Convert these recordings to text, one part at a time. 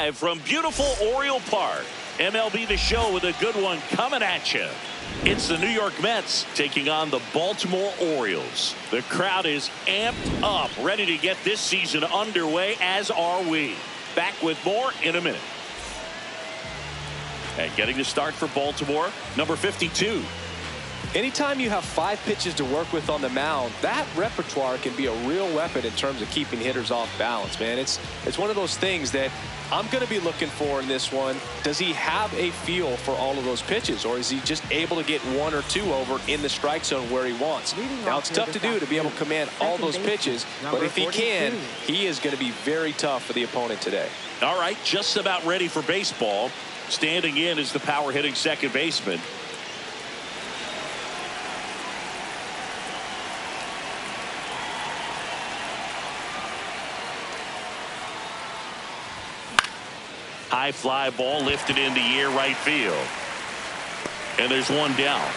live from beautiful Oriole Park. MLB The Show with a good one coming at you. It's the New York Mets taking on the Baltimore Orioles. The crowd is amped up, ready to get this season underway, as are we. Back with more in a minute. And getting the start for Baltimore, number 52. Anytime you have 5 pitches to work with on the mound, that repertoire can be a real weapon in terms of keeping hitters off balance, man. It's one of those things that I'm going to be looking for in this one. Does he have a feel for all of those pitches, or is he just able to get 1 or 2 over in the strike zone where he wants? Now, it's tough to do to be able to command all those pitches, but if he can, he is going to be very tough for the opponent today. All right, just about ready for baseball. Standing in is the power-hitting second baseman. High fly ball lifted in the air, right field. And there's one down.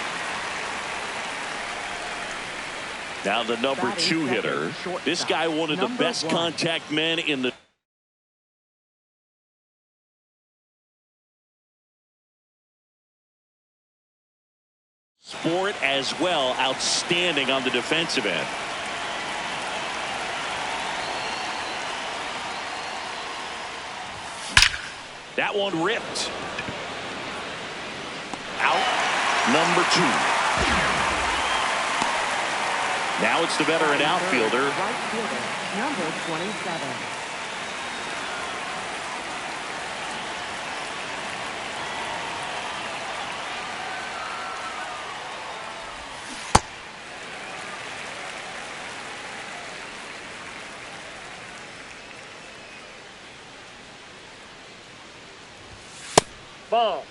Now the number 2 hitter. This guy, one of the best contact men in the sport as well. Outstanding on the defensive end. That one ripped. Out. Number 2. Now it's the veteran outfielder. Right fielder, number 27. Ball.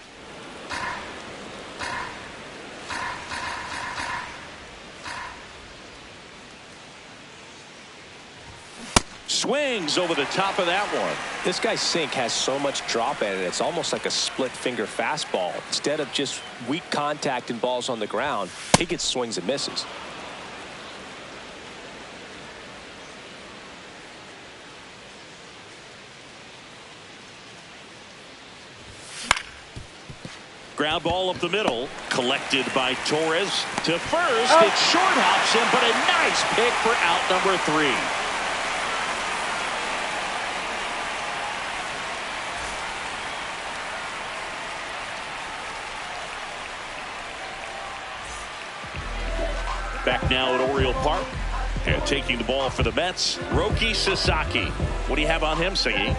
Swings over the top of that one. This guy's sink has so much drop at it. It's almost like a split finger fastball. Instead of just weak contact and balls on the ground, he gets swings and misses. Ground ball up the middle, collected by Torres to first. It short hops him, but a nice pick for out number 3. Back now at Oriole Park, and taking the ball for the Mets, Roki Sasaki. What do you have on him, Siggy?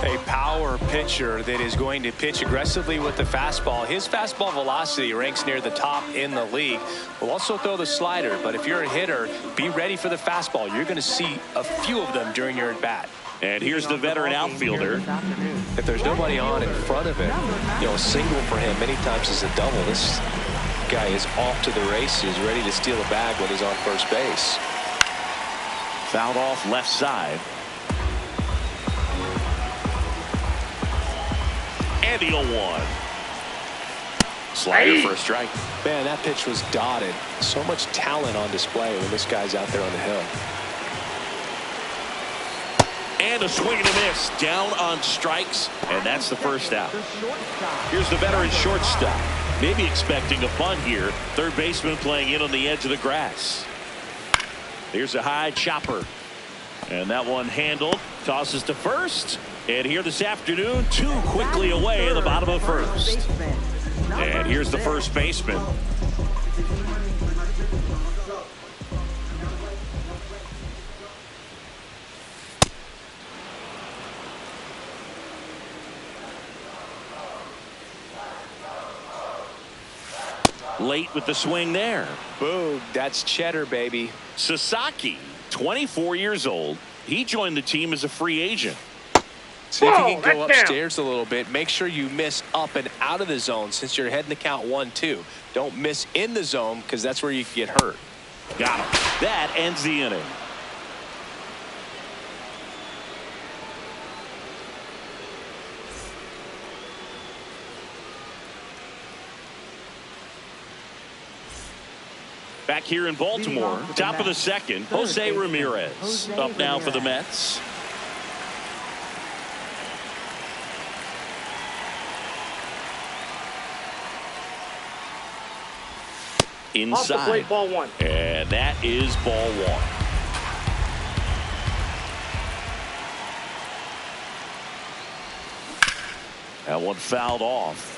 A power pitcher that is going to pitch aggressively with the fastball. His fastball velocity ranks near the top in the league. Will also throw the slider, but if you're a hitter, be ready for the fastball. You're going to see a few of them during your at-bat. And here's the veteran outfielder. If there's nobody on in front of it, a single for him many times is a double. This guy is off to the races, ready to steal a bag when he's on first base. Fouled off left side. And the 0-1. Slider for a strike. Man, that pitch was dotted. So much talent on display when this guy's out there on the hill. And a swing and a miss. Down on strikes. And that's the first out. Here's the veteran shortstop. Maybe expecting a bunt here. Third baseman playing in on the edge of the grass. Here's a high chopper. And that one handled. Tosses to first. And here this afternoon, 2 quickly away in the bottom of first. And here's the first baseman. Late with the swing there. Boom, that's cheddar, baby. Sasaki, 24 years old. He joined the team as a free agent. See if you can go upstairs a little bit. Make sure you miss up and out of the zone since you're heading to count 1-2. Don't miss in the zone because that's where you can get hurt. Got him. That ends the inning. Back here in Baltimore, top of the second, Jose Ramirez up now for the Mets. inside. Off the plate, ball one. And that is ball one. That one fouled off.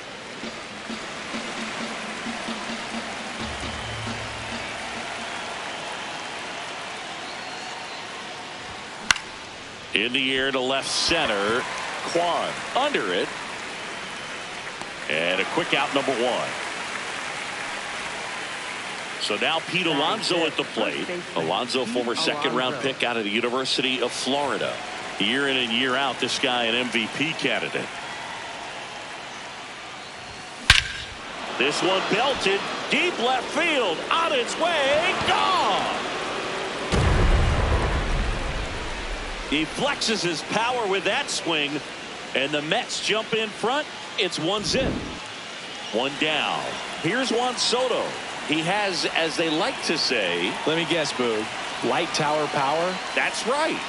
In the air to left center. Kwan under it. And a quick out, number one. So now Pete Alonso at the plate. Alonso, former second-round pick out of the University of Florida. Year in and year out, this guy an MVP candidate. This one belted deep left field, on its way, gone. He flexes his power with that swing, and the Mets jump in front. It's 1-0. One down. Here's Juan Soto. He has, as they like to say, let me guess, Boog, light tower power. That's right.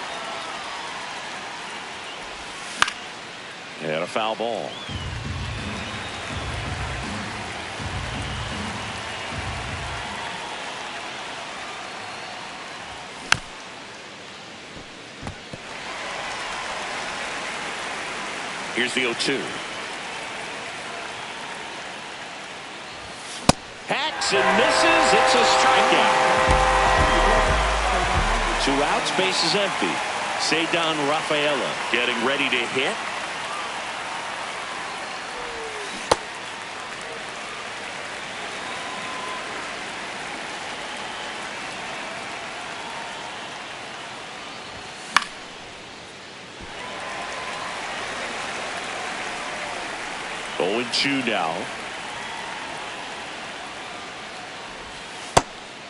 And a foul ball. Here's the 0-2. Hacks and misses. It's a strikeout. 2 outs, base is empty. Cedar Rafaela getting ready to hit. Going 2 now.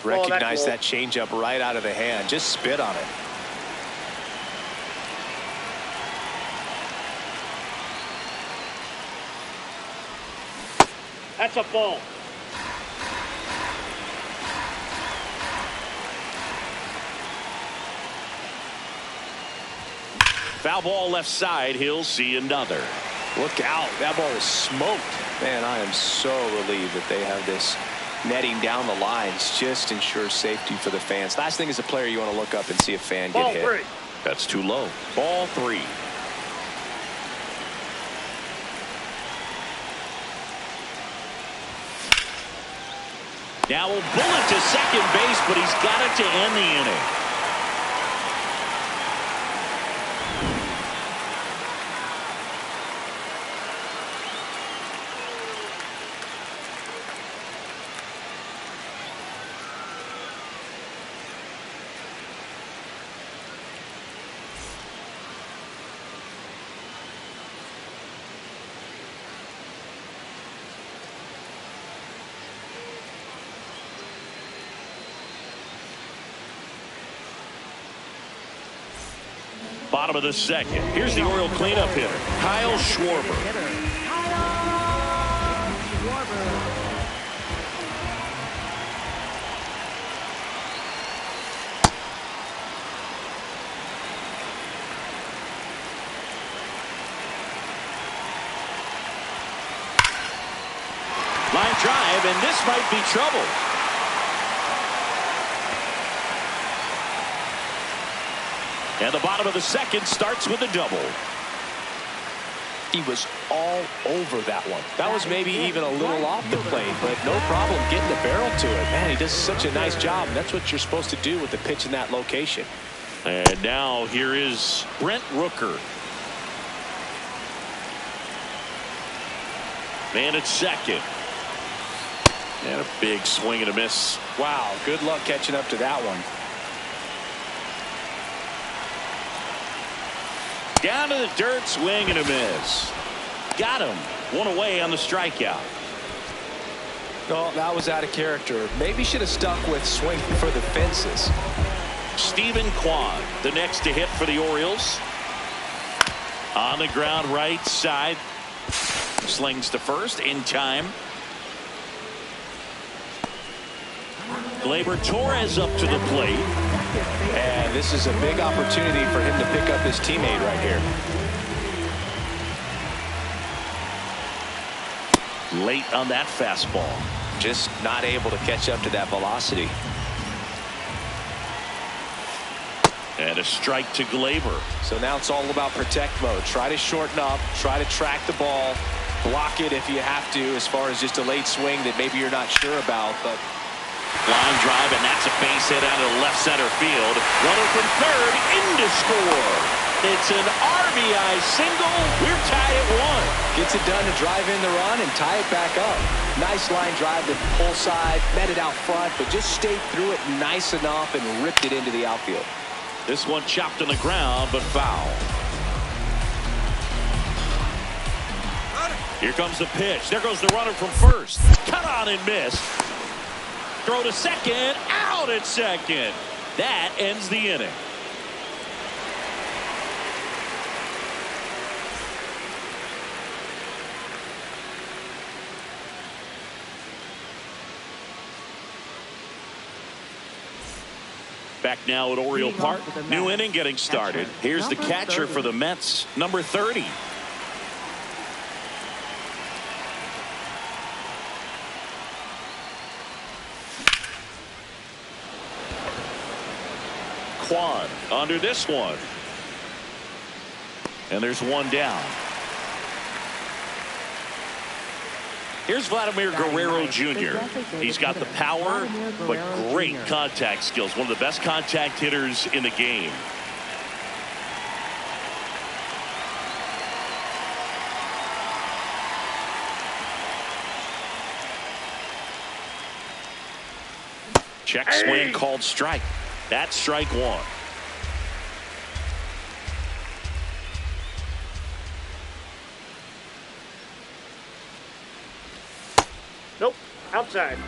Recognize that changeup right out of the hand. Just spit on it. That's a ball. Foul ball left side. He'll see another. Look out. That ball is smoked. Man, I am so relieved that they have this netting down the lines. Just ensures safety for the fans. Last thing as a player, you want to look up and see a fan get hit. Ball 3. That's too low. Ball 3. Now a bullet to second base, but he's got it to end the inning. Bottom of the second. Here's the Oriole cleanup hitter, Kyle Schwarber. Line drive, and this might be trouble. And the bottom of the second starts with a double. He was all over that one. That was maybe even a little off the plate, but no problem getting the barrel to it. Man, he does such a nice job, and that's what you're supposed to do with the pitch in that location. And now here is Brent Rooker. Man at second. And a big swing and a miss. Wow, good luck catching up to that one. Down to the dirt, swing and a miss. Got him. One away on the strikeout. Oh, that was out of character. Maybe should have stuck with swinging for the fences. Stephen Kwan, the next to hit for the Orioles. On the ground right side. Slings to first in time. Gleyber Torres up to the plate. And this is a big opportunity for him to pick up his teammate right here. Late on that fastball. just not able to catch up to that velocity. And a strike to Glaber. So now it's all about protect mode. Try to shorten up, try to track the ball, block it if you have to, as far as just a late swing that maybe you're not sure about. But line drive, and that's a base hit out of left center field. Runner from third in to score. It's an RBI single. We're tied at 1. Gets it done to drive in the run and tie it back up. Nice line drive to pull side, met it out front, but just stayed through it nice enough and ripped it into the outfield. This one chopped on the ground, but foul. Here comes the pitch. There goes the runner from first. Cut on and missed. Throw to second. Out at second. That ends the inning. Back now at Oriole Park. New inning getting started. Here's the catcher for the Mets, number 30. Kwan under this one. And there's one down. Here's Vladimir Guerrero Jr. He's got the power, but great contact skills. One of the best contact hitters in the game. Check swing called strike. That's strike 1. Nope. Outside.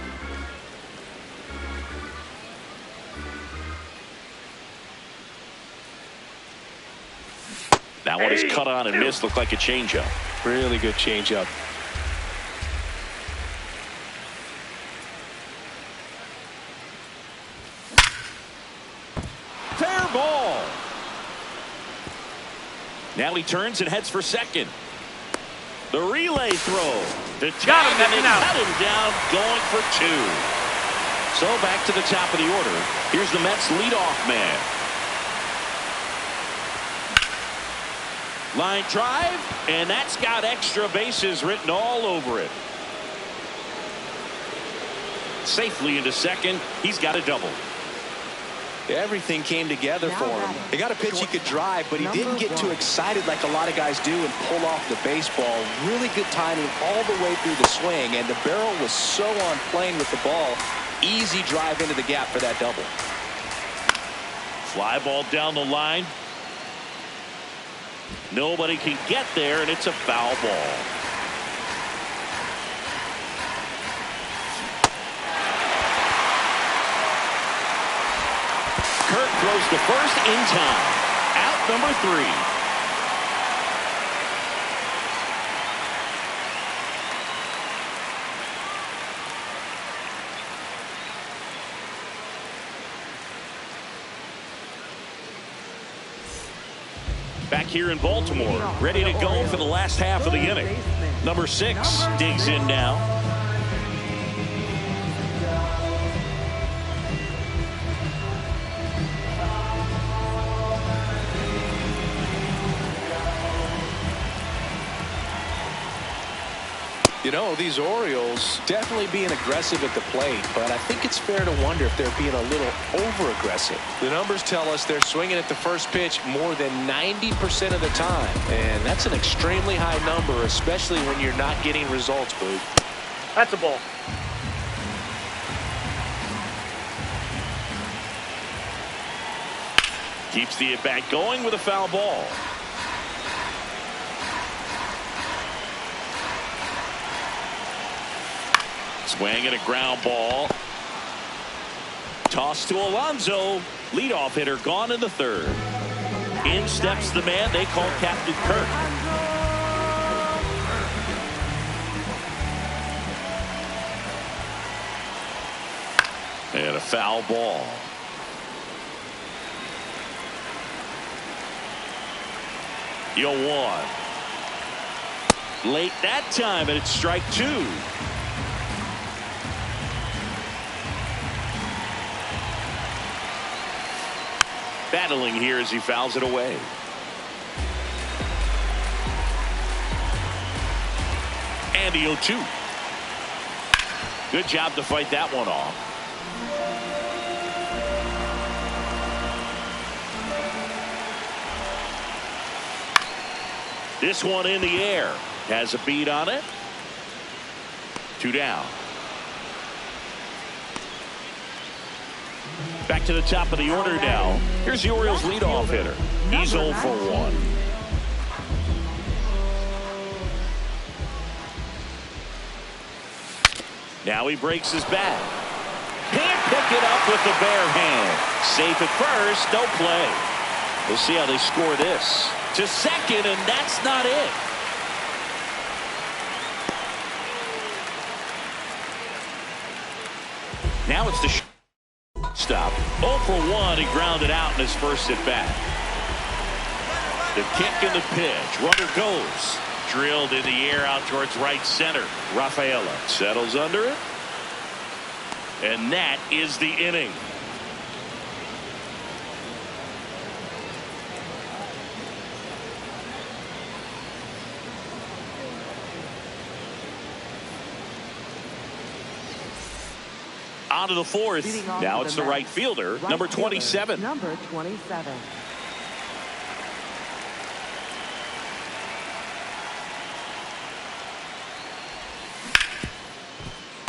That one is cut on and missed. Looked like a changeup. Really good changeup. Fair ball. Now he turns and heads for second. The relay throw. The Got him, tag, and they out. cut him down, going for 2. So back to the top of the order. Here's the Mets leadoff man. Line drive, and that's got extra bases written all over it. Safely into second. He's got a double. Everything came together for him. He got a pitch he could drive, but he didn't get too excited like a lot of guys do and pull off the baseball. Really good timing all the way through the swing, and the barrel was so on plane with the ball. Easy drive into the gap for that double. Fly ball down the line. Nobody can get there, and it's a foul ball. Kirk throws to first in time. Out number 3. Back here in Baltimore, ready to go for the last half of the inning. Number 6 digs in now. You know, these Orioles definitely being aggressive at the plate, but I think it's fair to wonder if they're being a little over-aggressive. The numbers tell us they're swinging at the first pitch more than 90% of the time, and that's an extremely high number, especially when you're not getting results, Boog. That's a ball. Keeps the at-bat going with a foul ball. Swing and a ground ball. Toss to Alonso. Leadoff hitter gone in the third. In steps the man they call Captain Kirk. And a foul ball. Yo, 1. Late that time, and it's strike 2. Battling here as he fouls it away. And the 0-2. Good job to fight that one off. This one in the air. Has a beat on it. 2 down. Back to the top of the order now. Here's the Orioles leadoff hitter. He's 0 for 1. Now he breaks his bat. Can't pick it up with the bare hand. Safe at first, no play. We'll see how they score this. To second, and that's not it. Now it's the stop. 0 for 1. He grounded out in his first at bat. The kick and the pitch. Runner goes. Drilled in the air out towards right center. Rafaela settles under it. And that is the inning. On to the fourth. Now it's the right fielder, number 27. Number 27.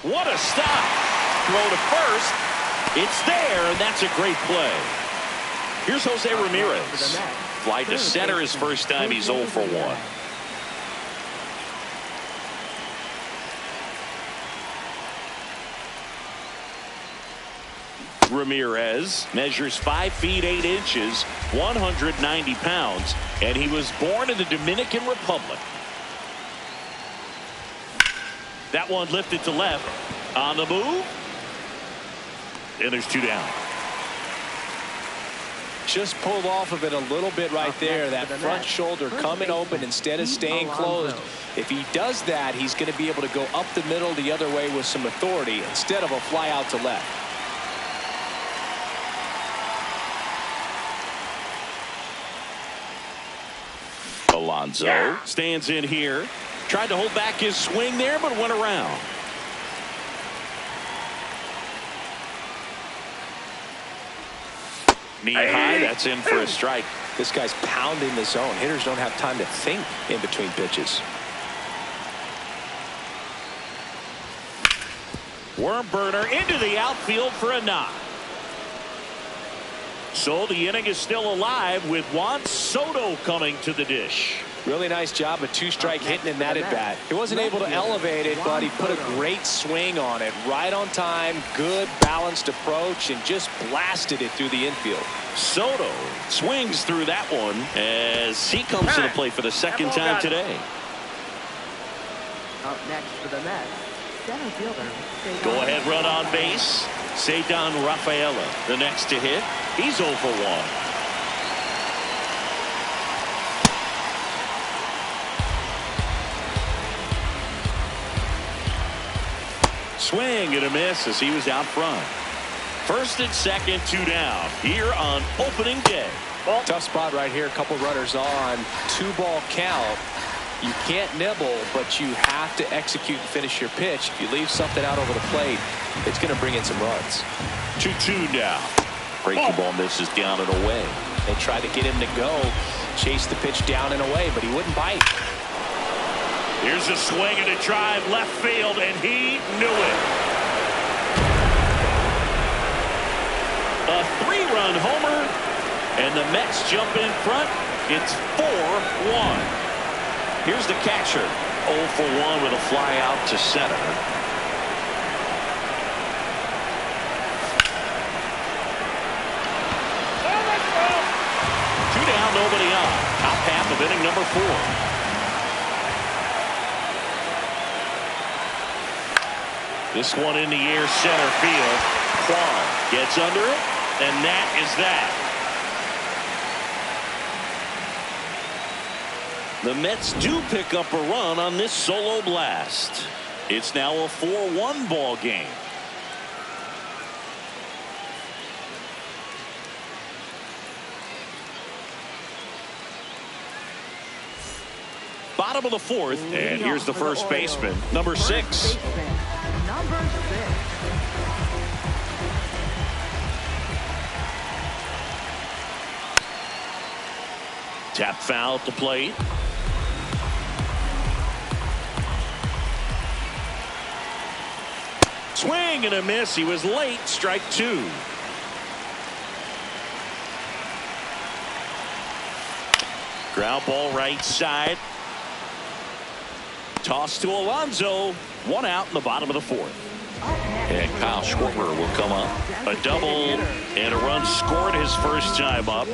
What a stop. Throw to first. It's there, and that's a great play. Here's Jose Ramirez. Fly to center his first time. He's 0 for 1. Ramirez measures 5 feet 8 inches, 190 pounds, and he was born in the Dominican Republic. That one lifted to left. On the move. And there's 2 down. Just pulled off of it a little bit right there. That front shoulder coming open instead of staying closed. If he does that, he's going to be able to go up the middle the other way with some authority instead of a fly out to left. Alonso stands in here. Tried to hold back his swing there, but went around. Knee high, that's in for a strike. This guy's pounding the zone. Hitters don't have time to think in between pitches. Worm burner into the outfield for a knock. So the inning is still alive with Juan Soto coming to the dish. Really nice job of 2-strike hitting in that at bat. He wasn't able to elevate it, but he put a great swing on it. Right on time, good balanced approach, and just blasted it through the infield. Soto swings through that one as he comes to the plate for the second time today. Up next for the Mets, center fielder. Go ahead run on base. Cedar Rafaela, the next to hit. He's 0 for 1. Swing and a miss as he was out front. First and second, 2 down here on opening day. Tough spot right here. A couple runners on. 2-ball count. You can't nibble, but you have to execute and finish your pitch. If you leave something out over the plate, it's going to bring in some runs. 2-2 now. Breaking ball misses down and away. They tried to get him to go, chase the pitch down and away, but he wouldn't bite. Here's a swing and a drive left field, and he knew it. A 3-run homer, and the Mets jump in front. It's 4-1. Here's the catcher, 0 for 1 with a fly out to center. Two down, nobody on. Top half of inning number 4. This one in the air, center field. Kwan gets under it, and that is that. The Mets do pick up a run on this solo blast. It's now a 4-1 ball game. Bottom of the fourth, and here's the first baseman, number 6. Number 6. Tap foul at the plate. Swing and a miss. He was late. Strike 2. Ground ball right side. Toss to Alonso. 1 out in the bottom of the fourth. And Kyle Schwarber will come up. A double and a run scored his first time up.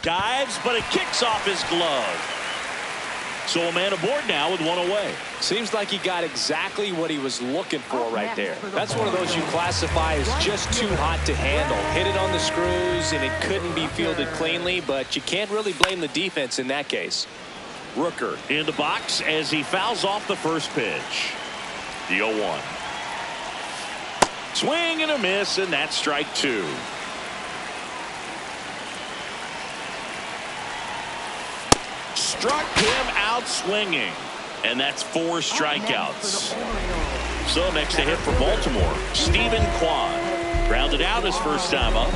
Dives, but it kicks off his glove. So a man aboard now with 1 away. Seems like he got exactly what he was looking for right there. That's one of those you classify as just too hot to handle. Hit it on the screws, and it couldn't be fielded cleanly, but you can't really blame the defense in that case. Rooker in the box as he fouls off the first pitch. The 0-1. Swing and a miss, and that's strike 2. Struck him out swinging, and that's 4 strikeouts. So next to hit for Baltimore, Stephen Kwan. Grounded out his first time up.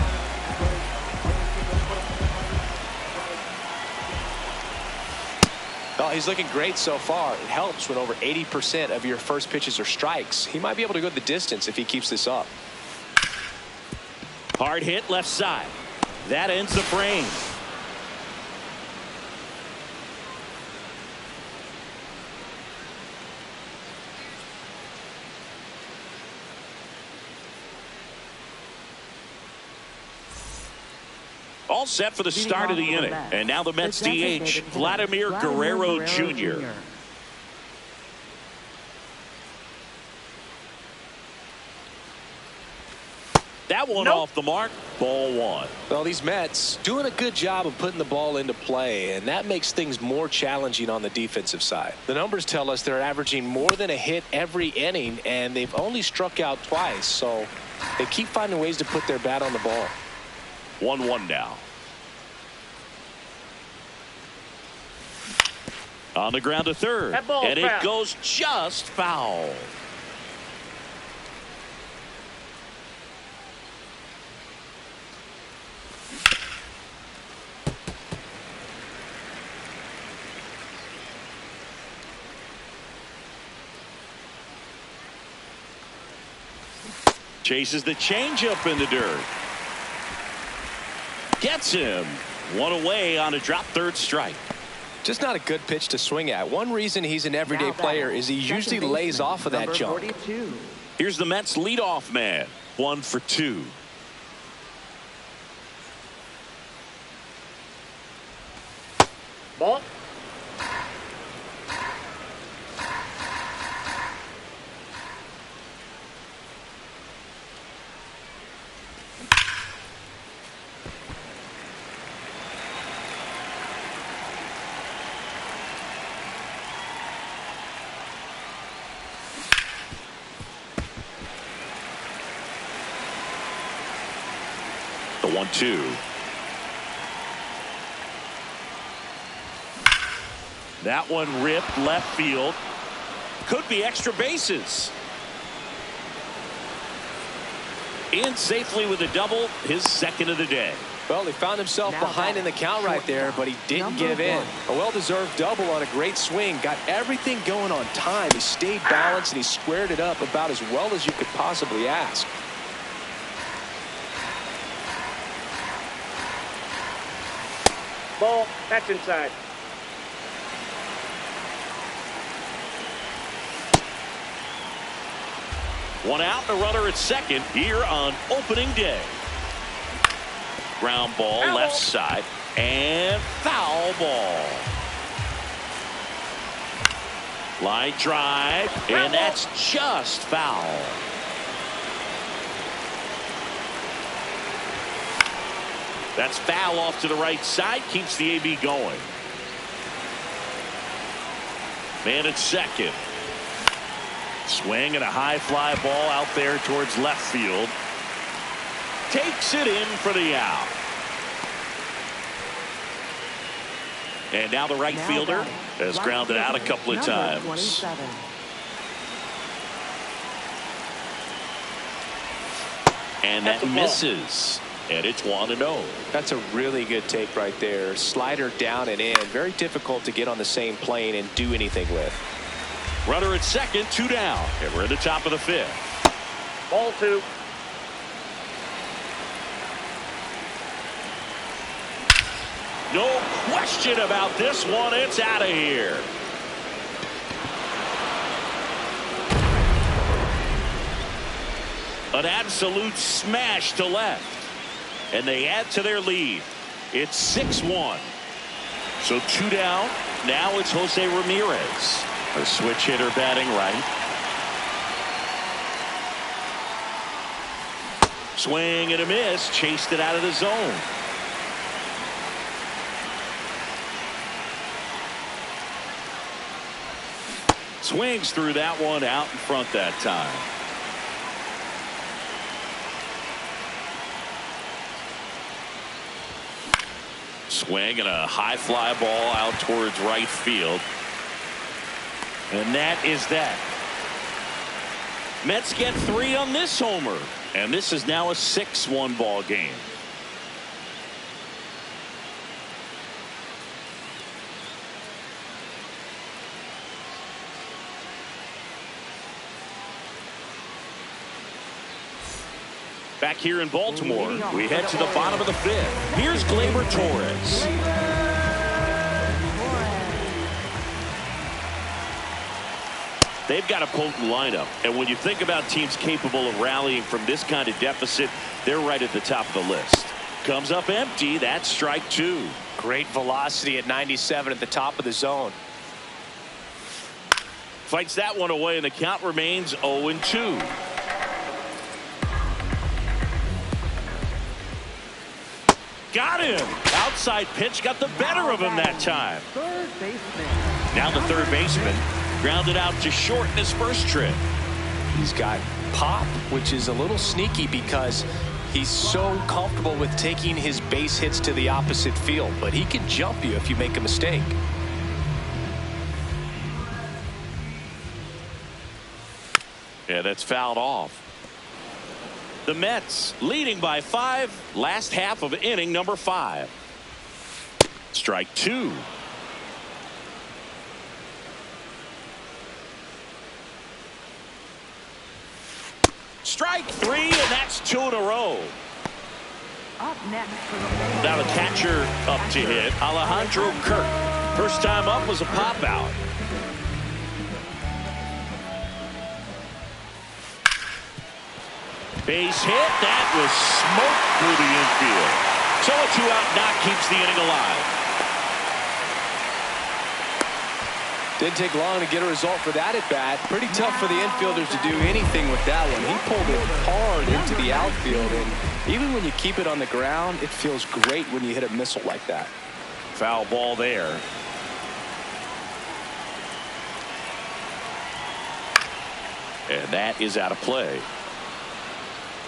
Well, he's looking great so far. It helps when over 80% of your first pitches are strikes. He might be able to go the distance if he keeps this up. Hard hit left side. That ends the frame. All set for the start of the inning. And now the Mets DH, Vladimir Guerrero Jr. That one off the mark. Ball 1. Well, these Mets doing a good job of putting the ball into play, and that makes things more challenging on the defensive side. The numbers tell us they're averaging more than a hit every inning, and they've only struck out twice, so they keep finding ways to put their bat on the ball. 1-1 now. On the ground to third, and it goes just foul. Chases the changeup in the dirt. Gets him. 1 away on a drop third strike. Just not a good pitch to swing at. One reason he's an everyday player is he usually lays off of that jump. 42. Here's the Mets leadoff man. 1 for 2. Ball. The 1-2. That one ripped left field. Could be extra bases. In safely with a double, his second of the day. Well, he found himself behind in the count right there, but he didn't give in. A well-deserved double on a great swing. Got everything going on time. He stayed balanced, and he squared it up about as well as you could possibly ask. Ball. That's inside. One out, a runner at second here on opening day. Ground ball left side and foul ball. Line drive, and that's just foul. That's foul off to the right side, keeps the AB going. Man at second. Swing and a high fly ball out there towards left field. Takes it in for the out. And now the right fielder has grounded out a couple of times. 27. And that misses. And it's 1-0. That's a really good take right there. Slider down and in. Very difficult to get on the same plane and do anything with. Runner at second, 2 down. And we're at the top of the 5th. Ball 2. No question about this one. It's out of here. An absolute smash to left. And they add to their lead. It's 6-1. So 2 down. Now it's Jose Ramirez. A switch hitter batting right. Swing and a miss. Chased it out of the zone. Swings through that one out in front that time. Swing and a high fly ball out towards right field. And that is that. Mets get 3 on this homer. And this is now a 6-1 ball game. Back here in Baltimore, we head to the bottom of the 5th. Here's Gleyber Torres. They've got a potent lineup, and when you think about teams capable of rallying from this kind of deficit, they're right at the top of the list. Comes up empty. That's strike 2. Great velocity at 97 at the top of the zone. Fights that one away, and the count remains 0-2. Got him. Outside pitch got the better of him that time. Third baseman. Now the third baseman grounded out to short in his first trip. He's got pop, which is a little sneaky because he's so comfortable with taking his base hits to the opposite field, but he can jump you if you make a mistake. Yeah, that's fouled off. The Mets leading by 5. Last half of inning number 5. Strike 2. Strike 3, and that's 2 in a row. Up next for the Now the catcher up to hit, Alejandro Kirk. First time up was a pop out. Base hit. That was smoked through the infield. So a 2-out knock keeps the inning alive. Didn't take long to get a result for that at bat. Pretty tough for the infielders to do anything with that one. He pulled it hard into the outfield, and even when you keep it on the ground, it feels great when you hit a missile like that. Foul ball there. And that is out of play.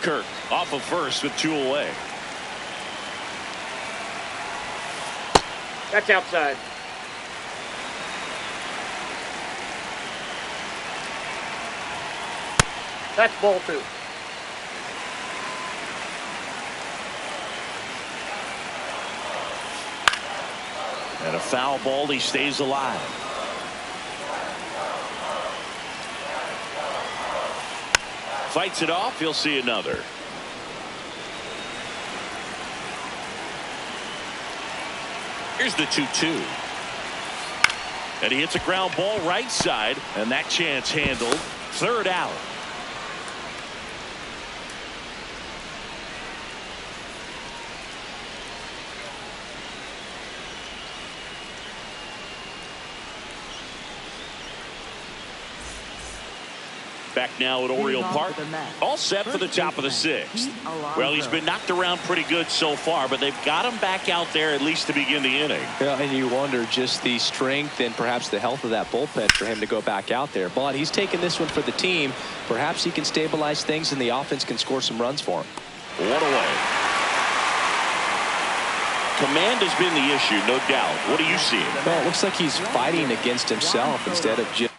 Kirk off of first with 2 away. That's outside. That's ball 2. And a foul ball. He stays alive. Fights it off. He'll see another. Here's the 2-2. And he hits a ground ball right side, and that chance handled. 3rd out. Back now at Oriole Park. All set for the top of the 6th. Well, he's been knocked around pretty good so far, but they've got him back out there at least to begin the inning. Yeah, and you wonder just the strength and perhaps the health of that bullpen for him to go back out there. But he's taking this one for the team. Perhaps he can stabilize things and the offense can score some runs for him. One away. command has been the issue, no doubt. What are you seeing? Well, it looks like he's fighting against himself instead of just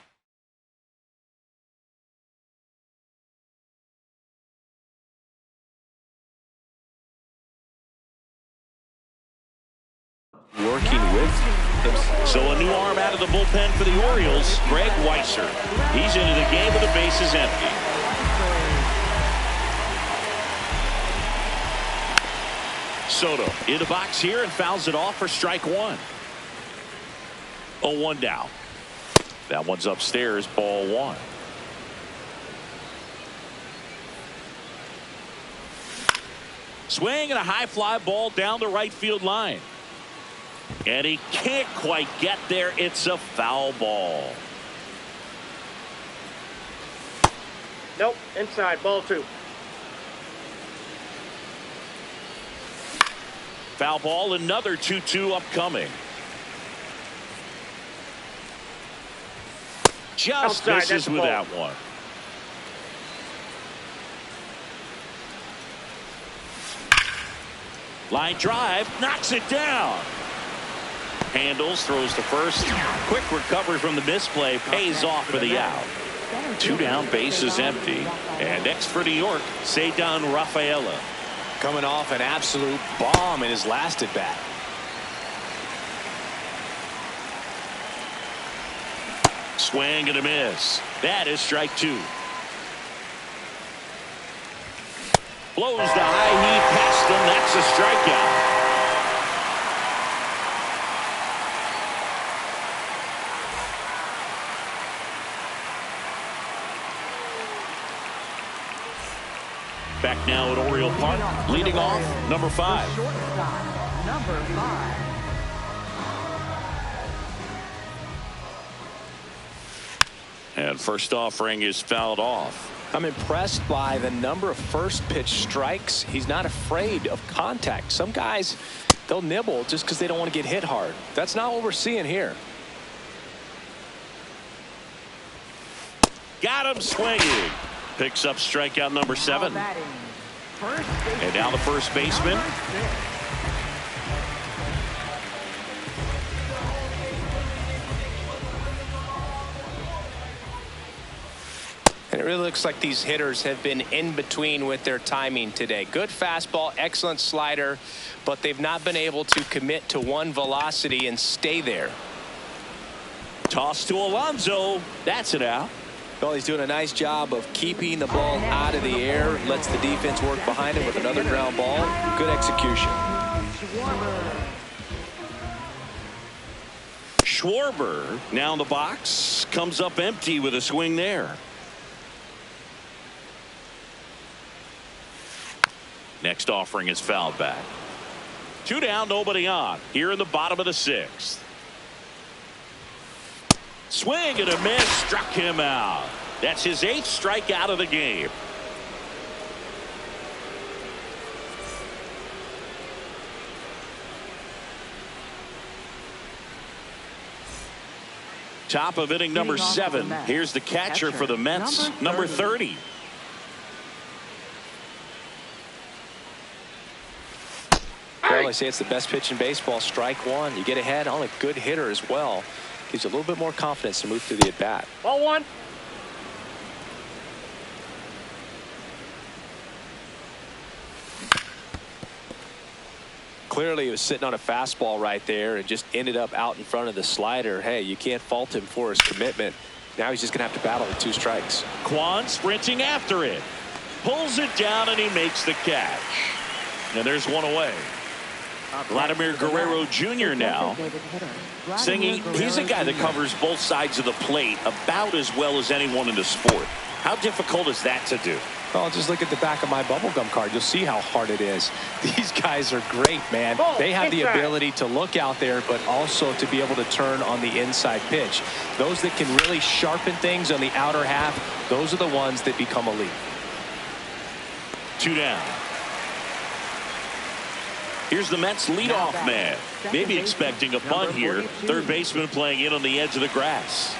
working with him. So a new arm out of the bullpen for the Orioles, Greg Weisser. He's into the game with the bases empty. Soto in the box here and fouls it off for strike one. 0-1 down. That one's upstairs, ball one. Swing and a high fly ball down the right field line. And he can't quite get there. It's a foul ball. Nope, inside, ball two. Foul ball, another 2-2 upcoming. Just Outside, misses with ball. that one. Line drive, knocks it down. Handles, throws to first. Quick recovery from the misplay, pays off for the out. 2 down, bases empty. And next for New York, Ceddanne Rafaela. coming off an absolute bomb in his last at bat. Swing and a miss. That is strike two. Blows the high heat past him. That's a strikeout. Back now at Oriole Park, leading off, number 5. Shortstop, number 5. And first offering is fouled off. I'm impressed by the number of first pitch strikes. He's not afraid of contact. Some guys, they'll nibble just because they don't want to get hit hard. That's not what we're seeing here. Got him swinging. Picks up strikeout number 7. And now the first baseman. And it really looks like these hitters have been in between with their timing today. Good fastball, excellent slider, but they've not been able to commit to one velocity and stay there. Toss to Alonso. That's it out. Well, he's doing a nice job of keeping the ball out of the air. Lets the defense work behind him with another ground ball. Good execution. Schwarber now in the box. Comes up empty with a swing there. Next offering is fouled back. 2 down, nobody on. Here in the bottom of the 6th. Swing and a miss, struck him out. That's his 8th strikeout of the game. Top of inning number 7. Here's the catcher for the Mets, number 30. Well, they say it's the best pitch in baseball. Strike one. You get ahead on a good hitter as well. Gives you a little bit more confidence to move through the at bat. Ball one. Clearly, he was sitting on a fastball right there and just ended up out in front of the slider. Hey, you can't fault him for his commitment. Now he's just going to have to battle with 2 strikes. Kwan sprinting after it. Pulls it down and he makes the catch. And there's one away. Vladimir Guerrero Jr. now singing. He's a guy that covers both sides of the plate about as well as anyone in the sport. How difficult is that to do? Well, just look at the back of my bubblegum card. You'll see how hard it is. These guys are great, man. They have the ability to look out there, but also to be able to turn on the inside pitch. Those that can really sharpen things on the outer half, those are the ones that become elite. 2 down. Here's the Mets leadoff man. Maybe expecting a bunt here. Third baseman playing in on the edge of the grass.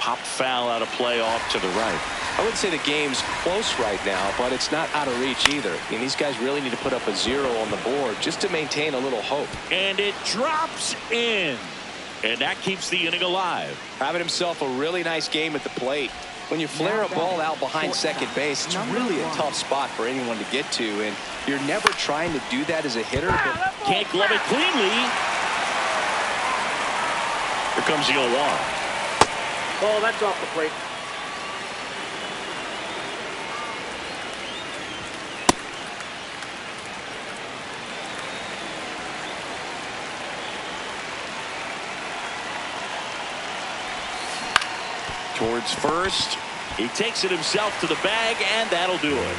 popped foul out of play off to the right. I wouldn't say the game's close right now, but it's not out of reach either. I mean, these guys really need to put up a 0 on the board just to maintain a little hope. And it drops in. And that keeps the inning alive. Having himself a really nice game at the plate. When you flare a ball out behind second base, it's really a tough spot for anyone to get to, and you're never trying to do that as a hitter. But can't glove it cleanly. Here comes the 0-1. Oh, that's off the plate. Towards first. He takes it himself to the bag, and that'll do it.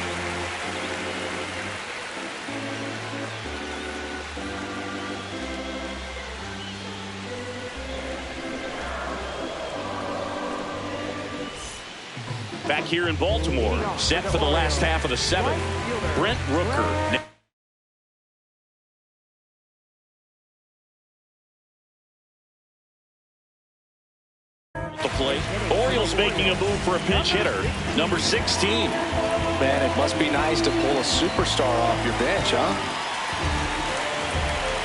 Back here in Baltimore, set for the last half of the 7th. Brent Rooker. The plate. Orioles making a move for a pinch hitter, number 16. man, it must be nice to pull a superstar off your bench, huh?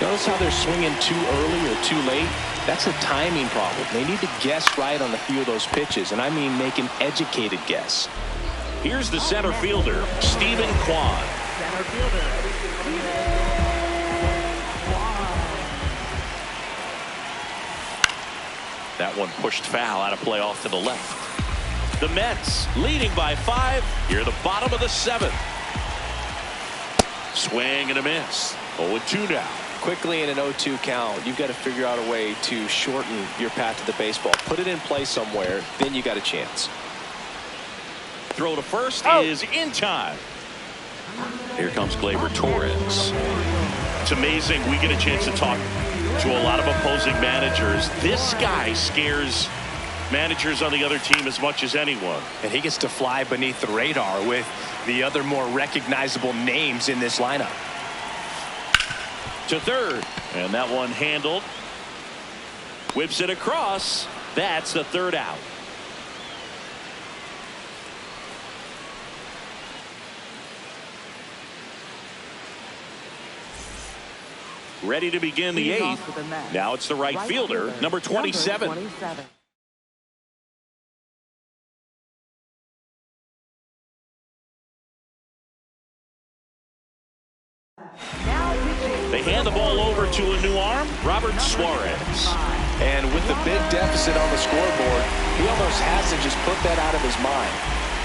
Notice how they're swinging too early or too late? That's a timing problem. They need to guess right on a few of those pitches, and I mean make an educated guess. Here's the center fielder, Stephen Kwan. Center fielder. That one pushed foul out of play off to the left. The Mets leading by 5 here at the bottom of the 7th. Swing and a miss. 0-2 now. Quickly in an 0-2 count, you've got to figure out a way to shorten your path to the baseball. Put it in play somewhere, then you got a chance. Throw to first is in time. Here comes Gleyber Torres. It's amazing we get a chance to talk to a lot of opposing managers. This guy scares managers on the other team as much as anyone. And he gets to fly beneath the radar with the other more recognizable names in this lineup. To third, and that one handled. Whips it across. That's the third out. Ready to begin the 8th. Now it's the right fielder, number 27. They hand the ball over to a new arm, Robert Suarez. And with the big deficit on the scoreboard, he almost has to just put that out of his mind.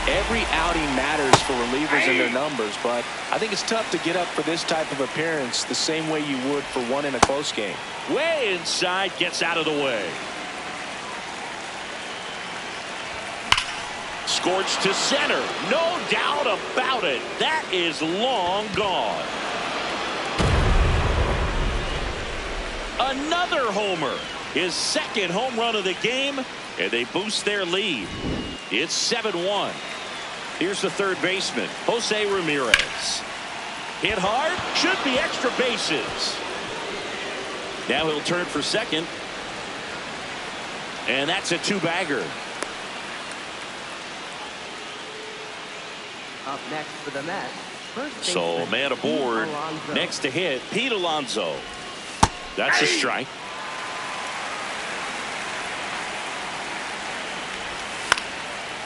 Every outing matters for relievers and their numbers, but I think it's tough to get up for this type of appearance the same way you would for one in a close game. Way inside, gets out of the way. Scorched to center. No doubt about it. That is long gone. Another homer. His second home run of the game, and they boost their lead. It's 7-1. Here's the third baseman, Jose Ramirez. Hit hard, should be extra bases. Now he'll turn for second. And that's a 2-bagger. Up next for the Mets. So man aboard. Next to hit, Pete Alonso. That's a strike.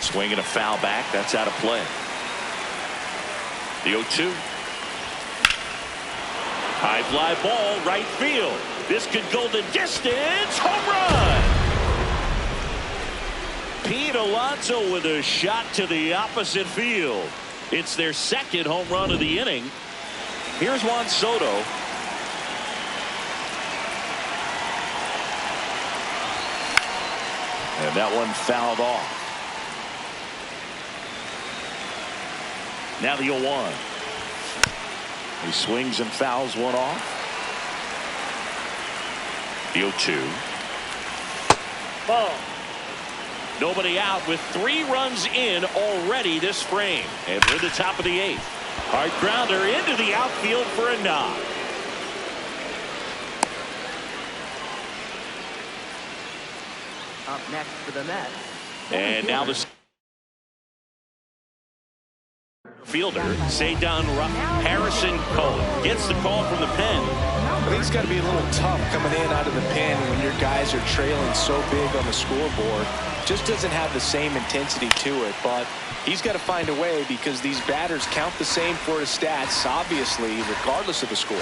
Swinging a foul back. That's out of play. The 0-2. High fly ball, right field. This could go the distance. Home run. Pete Alonso with a shot to the opposite field. It's their second home run of the inning. Here's Juan Soto. And that one fouled off. Now the 0-1. He swings and fouls one off. The 0-2. Ball. Nobody out with 3 runs in already this frame. And we're at the top of the 8th. Hard grounder into the outfield for a knock. Up next for the Mets, And now the fielder, Sadon Harrison Cohen, gets the call from the pen. I think it's got to be a little tough coming in out of the pen when your guys are trailing so big on the scoreboard. Just doesn't have the same intensity to it, but he's got to find a way because these batters count the same for his stats, obviously, regardless of the score.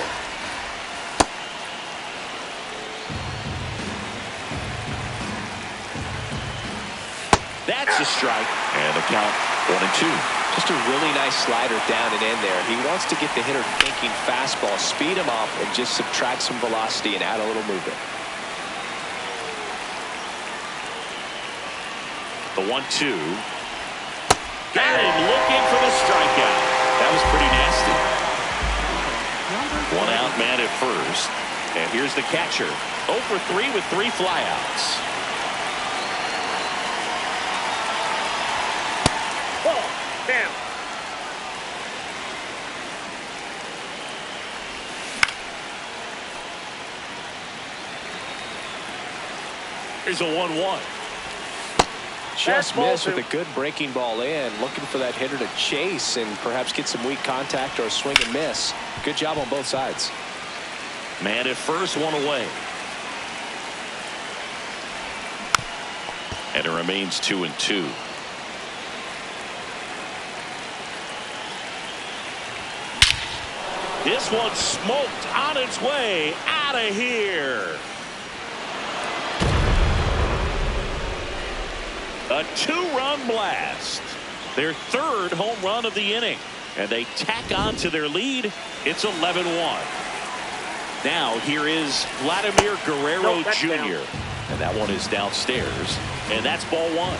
That's a strike, and the count 1-2. Just a really nice slider down and in there. He wants to get the hitter thinking fastball, speed him up, and just subtract some velocity and add a little movement. The 1-2. Got him looking for the strikeout. That was pretty nasty. One out, man at first. And here's the catcher. 0 for 3 with 3 flyouts. Damn. Here's a 1-1. Just missed with a good breaking ball in. Looking for that hitter to chase and perhaps get some weak contact or a swing and miss. Good job on both sides. Man at first, 1 away. And it remains 2-2. This one smoked on its way out of here. A 2-run blast. Their 3rd home run of the inning. And they tack on to their lead. It's 11-1. Now here is Vladimir Guerrero Jr. Down. And that one is downstairs. And that's ball 1.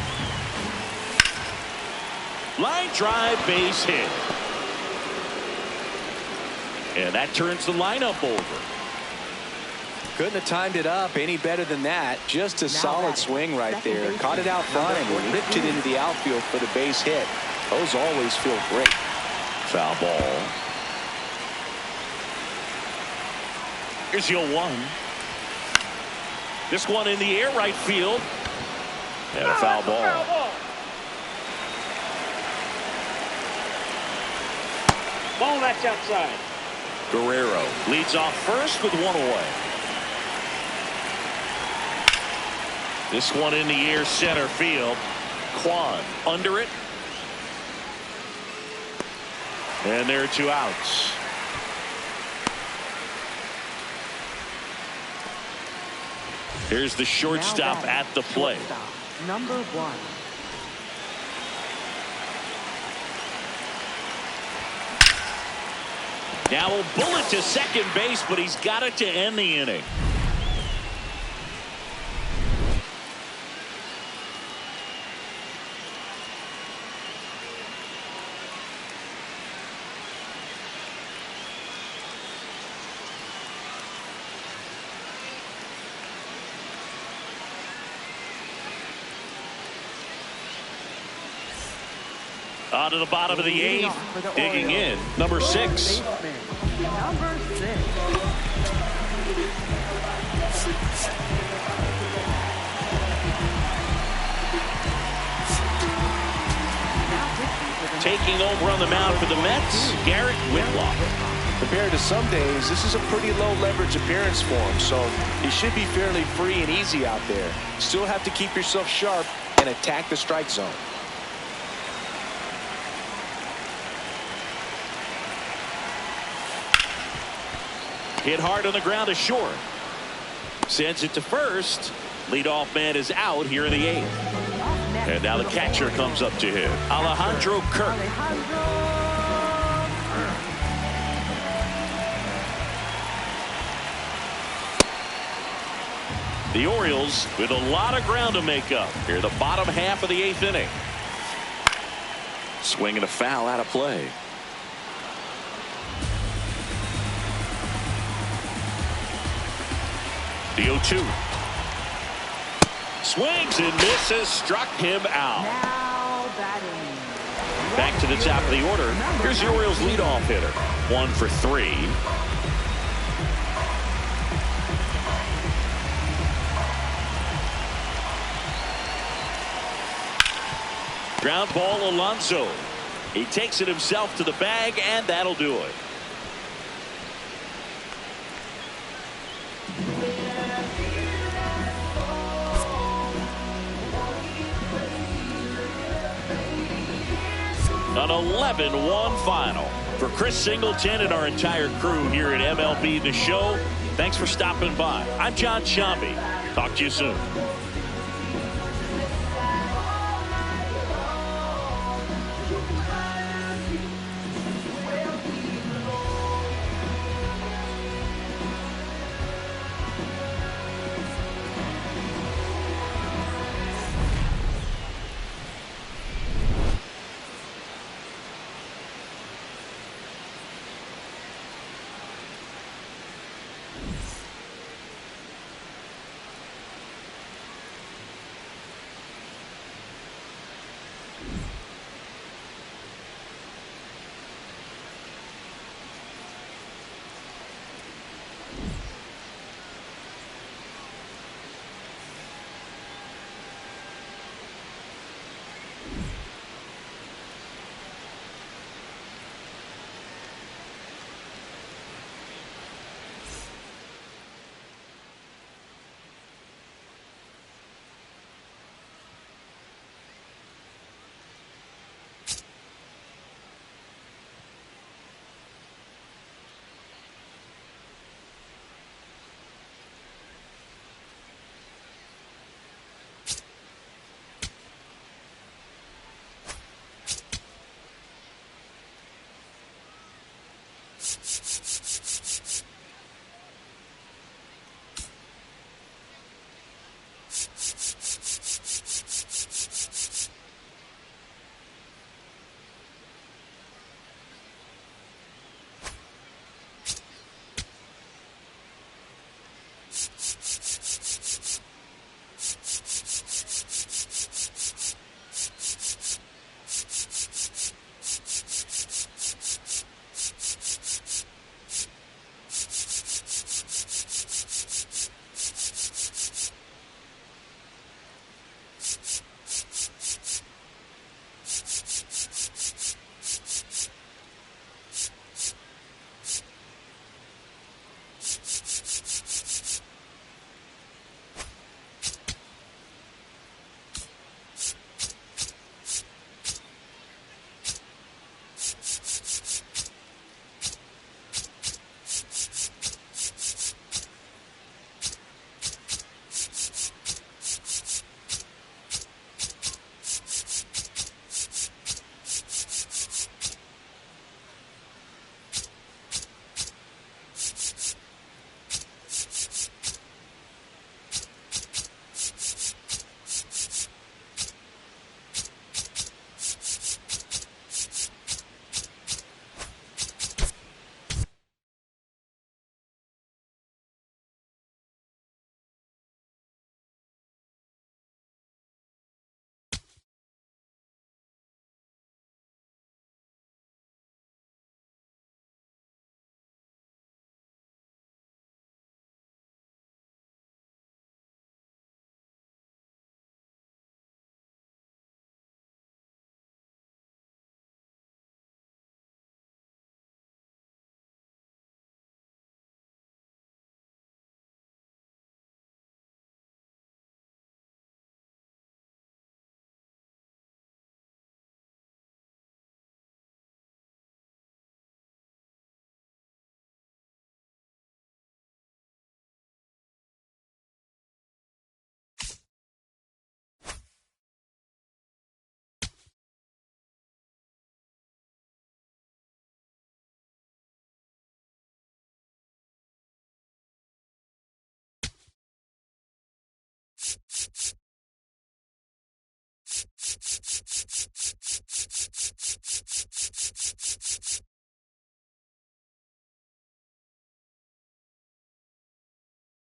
Line drive, base hit. And that turns the lineup over. Couldn't have timed it up any better than that. Just a solid swing right there. Caught it out front and ripped it into the outfield for the base hit. Those always feel great. Foul ball. Here's your 1. This one in the air, right field. And a foul ball. Ball, that's outside. Guerrero leads off first with 1 away. This one in the air, center field. Kwan under it. And there are 2 outs. Here's the shortstop at the plate. Number 1. Now a bullet to second base, but he's got it to end the inning. On to the bottom of the 8th, digging in, number 6. Number 6. Taking over on the mound for the Mets, Garrett Whitlock. Compared to some days, this is a pretty low leverage appearance for him, so he should be fairly free and easy out there. Still have to keep yourself sharp and attack the strike zone. Hit hard on the ground to short. Sends it to first. Leadoff man is out here in the 8th. And now the catcher comes up to him. Alejandro Kirk. The Orioles with a lot of ground to make up here, the bottom half of the 8th inning. Swinging a foul out of play. The 0-2. Swings and misses, struck him out. Now batting. Back to the top of the order. Here's the Orioles leadoff hitter. 1 for 3. Ground ball, Alonso. He takes it himself to the bag, and that'll do it. An 11-1 final. For Chris Singleton and our entire crew here at MLB The Show, thanks for stopping by. I'm John Shambi. Talk to you soon.